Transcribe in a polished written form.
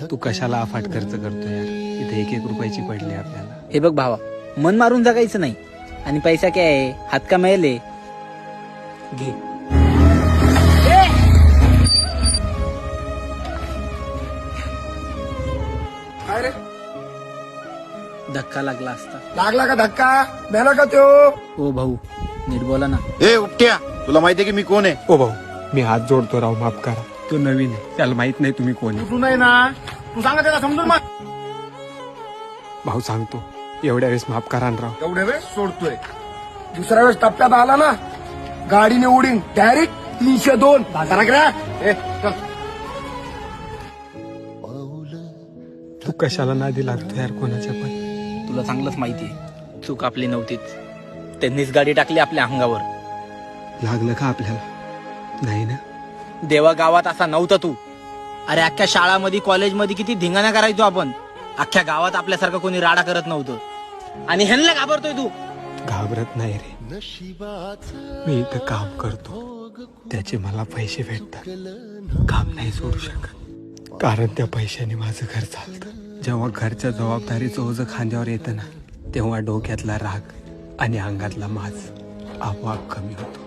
तू कशाला अफाट खर्च करतो यार, इथे 1-1 रुपयाची पडली आपल्याला. हे बघ भावा, मन मारून जगायचं नाही. आणि पैसा काय आहे, हात का मिळेल घे. काय रे, धक्का लागला असता. लागला का धक्का? मेला का त्यो? ओ भाऊ, नीट बोला ना. ए उपट्या, तुला माहितीये की मी कोण आहे? ओ भाऊ, मी हात जोडतो राव, माफ करा. तो नवीन आहे, त्याला माहित नाही तुम्ही कोण आहे. तू नाही ना, तू सांगा त्याला समजून मग. भाऊ सांगतो, एवढ्या वेळेस माफ करा ना राव. एवढ्या वेळेस सोडतोय, दुसऱ्या वेळेस टप्प्यात आला ना, गाडीने उडीन डायरेक्ट 302. तू कशाला नादी लागतो यार कोणाच्या पण. तुला चांगलंच माहितीये चूक आपली नव्हतीच, त्यांनीच गाडी टाकली आपल्या अंगावर. लागलं का आपल्याला? नाही ना. देवा गावात असा नव्हता तू. अरे अख्ख्या शाळामध्ये कॉलेजमध्ये किती धिंगाणा करायचो आपण. अख्ख्या गावात आपल्यासारखं कोणी राडा करत नव्हतं. आणि ह्यांना घाबरतोय तू. घाबरत नाही रे, मी इथं काम करतो, त्याचे मला पैसे भेटतात. काम नाही सोडू शकत, कारण त्या पैशाने माझं घर चालतं. जेव्हा घरच्या जबाबदारीचं ओझं खांद्यावर येतं ना, तेव्हा डोक्यातला राग आणि अंगातला माज आपोआप कमी होतो.